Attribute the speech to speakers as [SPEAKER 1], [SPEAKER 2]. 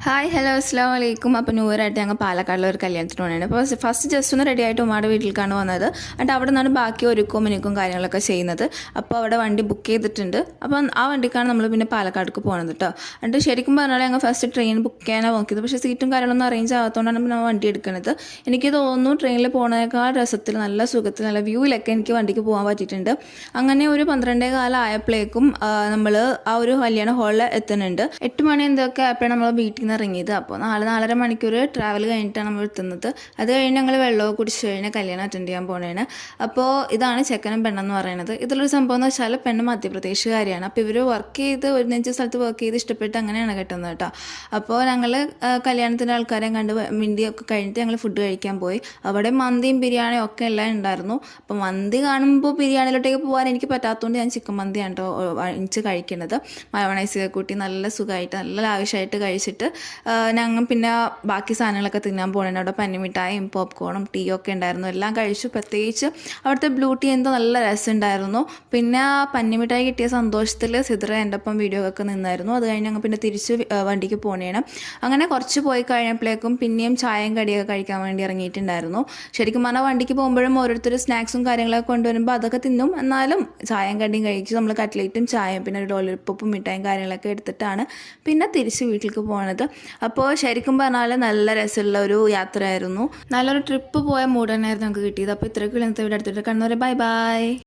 [SPEAKER 1] Hi hello അസ്സാം വലൈക്കും. അപ്പോൾ ന്യൂ ഇയർ ആയിട്ട് ഞങ്ങൾ പാലക്കാടിലെ ഒരു കല്യാണത്തിന് പോകണേ. അപ്പോൾ ഫസ്റ്റ് ജസ്റ്റ് ഒന്ന് റെഡി ആയിട്ട് ഉമ്മയുടെ വീട്ടിലേക്കാണ് വന്നത്. എന്നിട്ട് അവിടെ നിന്നാണ് ബാക്കി ഒരുക്കും മിനുക്കും കാര്യങ്ങളൊക്കെ ചെയ്യുന്നത്. അപ്പോൾ അവിടെ വണ്ടി ബുക്ക് ചെയ്തിട്ടുണ്ട്. അപ്പം ആ വണ്ടിക്കാണ് നമ്മൾ പിന്നെ പാലക്കാടേക്ക് പോകുന്നത് കേട്ടോ. എന്നിട്ട് ശരിക്കും പറഞ്ഞാൽ ഞങ്ങൾ ഫസ്റ്റ് ട്രെയിൻ ബുക്ക് ചെയ്യാനാണ് നോക്കിയത്. പക്ഷേ സീറ്റും കാര്യങ്ങളൊന്നും അറേഞ്ച് ആകാത്തതുകൊണ്ടാണ് നമ്മൾ വണ്ടി എടുക്കുന്നത്. എനിക്ക് തോന്നുന്നു ട്രെയിനിൽ പോകുന്നതിനേക്കാൾ രസത്തിൽ നല്ല സുഖത്തിൽ നല്ല വ്യൂവിലൊക്കെ എനിക്ക് വണ്ടിക്ക് പോകാൻ പറ്റിയിട്ടുണ്ട്. അങ്ങനെ ഒരു 12:15 ആയപ്പോഴേക്കും നമ്മൾ ആ ഒരു കല്യാണ ഹാളിൽ എത്തുന്നുണ്ട്. 8 മണി എന്തൊക്കെ ആയപ്പോഴാണ് നമ്മൾ വീട്ടിൽ നിന്ന് ഇറങ്ങിയത്. അപ്പോൾ 4-4.5 മണിക്കൂർ ട്രാവൽ കഴിഞ്ഞിട്ടാണ് നമ്മൾ എത്തുന്നത്. അത് കഴിഞ്ഞ് ഞങ്ങൾ വെള്ളമൊക്കെ കുടിച്ച് കഴിഞ്ഞ് കല്യാണം അറ്റൻഡ് ചെയ്യാൻ പോകണേണ്. അപ്പോൾ ഇതാണ് ചെക്കനും പെണ്ണെന്ന് പറയുന്നത്. ഇതിലൊരു സംഭവം എന്ന് വെച്ചാൽ പെണ്ണ് മധ്യപ്രദേശുകാരിയാണ്. അപ്പോൾ ഇവർ വർക്ക് ചെയ്ത് ഒരു നെഞ്ച് സ്ഥലത്ത് വർക്ക് ചെയ്ത് ഇഷ്ടപ്പെട്ട് അങ്ങനെയാണ് കെട്ടുന്നത് കേട്ടോ. അപ്പോൾ ഞങ്ങൾ കല്യാണത്തിൻ്റെ ആൾക്കാരെ കണ്ട് മിണ്ടിയൊക്കെ കഴിഞ്ഞിട്ട് ഞങ്ങൾ ഫുഡ് കഴിക്കാൻ പോയി. അവിടെ മന്തിയും ബിരിയാണിയും ഒക്കെ എല്ലാം ഉണ്ടായിരുന്നു. അപ്പോൾ മന്തി കാണുമ്പോൾ ബിരിയാണിയിലോട്ടേക്ക് പോകാൻ എനിക്ക് പറ്റാത്തതുകൊണ്ട് ഞാൻ ചിക്കൻ മന്തിയാണ് കേട്ടോ വാങ്ങിച്ച് കഴിക്കുന്നത്. മയോണൈസ് കൂട്ടി നല്ല സുഖമായിട്ട് നല്ല ലാവിഷായിട്ട് കഴിച്ചിട്ട് ഞങ്ങൾ പിന്നെ ബാക്കി സാധനങ്ങളൊക്കെ തിന്നാൻ പോകണേ. അവിടെ പന്നിമിഠായും പോപ്കോണും ടീയും ഒക്കെ ഉണ്ടായിരുന്നു. എല്ലാം കഴിച്ചു. പ്രത്യേകിച്ച് അവിടുത്തെ ബ്ലൂ ടീ എന്തോ നല്ല രസമുണ്ടായിരുന്നു. പിന്നെ പന്നിമിഠായി കിട്ടിയ സന്തോഷത്തിൽ സിദ്ര എൻ്റെ ഒപ്പം വീഡിയോ ഒക്കെ നിന്നായിരുന്നു. അത് കഴിഞ്ഞ് ഞങ്ങൾ പിന്നെ തിരിച്ച് വണ്ടിക്ക് പോകണേണ്. അങ്ങനെ കുറച്ച് പോയി കഴിഞ്ഞപ്പോഴേക്കും പിന്നെയും ചായയും കടിയൊക്കെ കഴിക്കാൻ വേണ്ടി ഇറങ്ങിയിട്ടുണ്ടായിരുന്നു. ശരിക്കും പറഞ്ഞാൽ വണ്ടിക്ക് പോകുമ്പോഴും ഓരോരുത്തർ സ്നാക്സും കാര്യങ്ങളൊക്കെ കൊണ്ടുവരുമ്പോൾ അതൊക്കെ തിന്നും. എന്നാലും ചായയും കടിയും കഴിച്ച് നമ്മൾ കട്ട്ലേറ്റും ചായയും പിന്നെ ഒരു ലോലിപ്പോപ്പും മിഠായും കാര്യങ്ങളൊക്കെ എടുത്തിട്ടാണ് പിന്നെ തിരിച്ച് വീട്ടിലേക്ക് പോകുന്നത്. അപ്പോൾ ശരിക്കും പറഞ്ഞാൽ നല്ല രസമുള്ള ഒരു യാത്രയായിരുന്നു. നല്ലൊരു ട്രിപ്പ് പോയ മൂഡ് തന്നെയായിരുന്നു നമുക്ക് കിട്ടിയത്. അപ്പോൾ ഇത്രയൊക്കെ ഇന്നത്തെ വീഡിയോ എടുത്തിട്ട് കണ്ണൂരെ ബൈ ബൈ.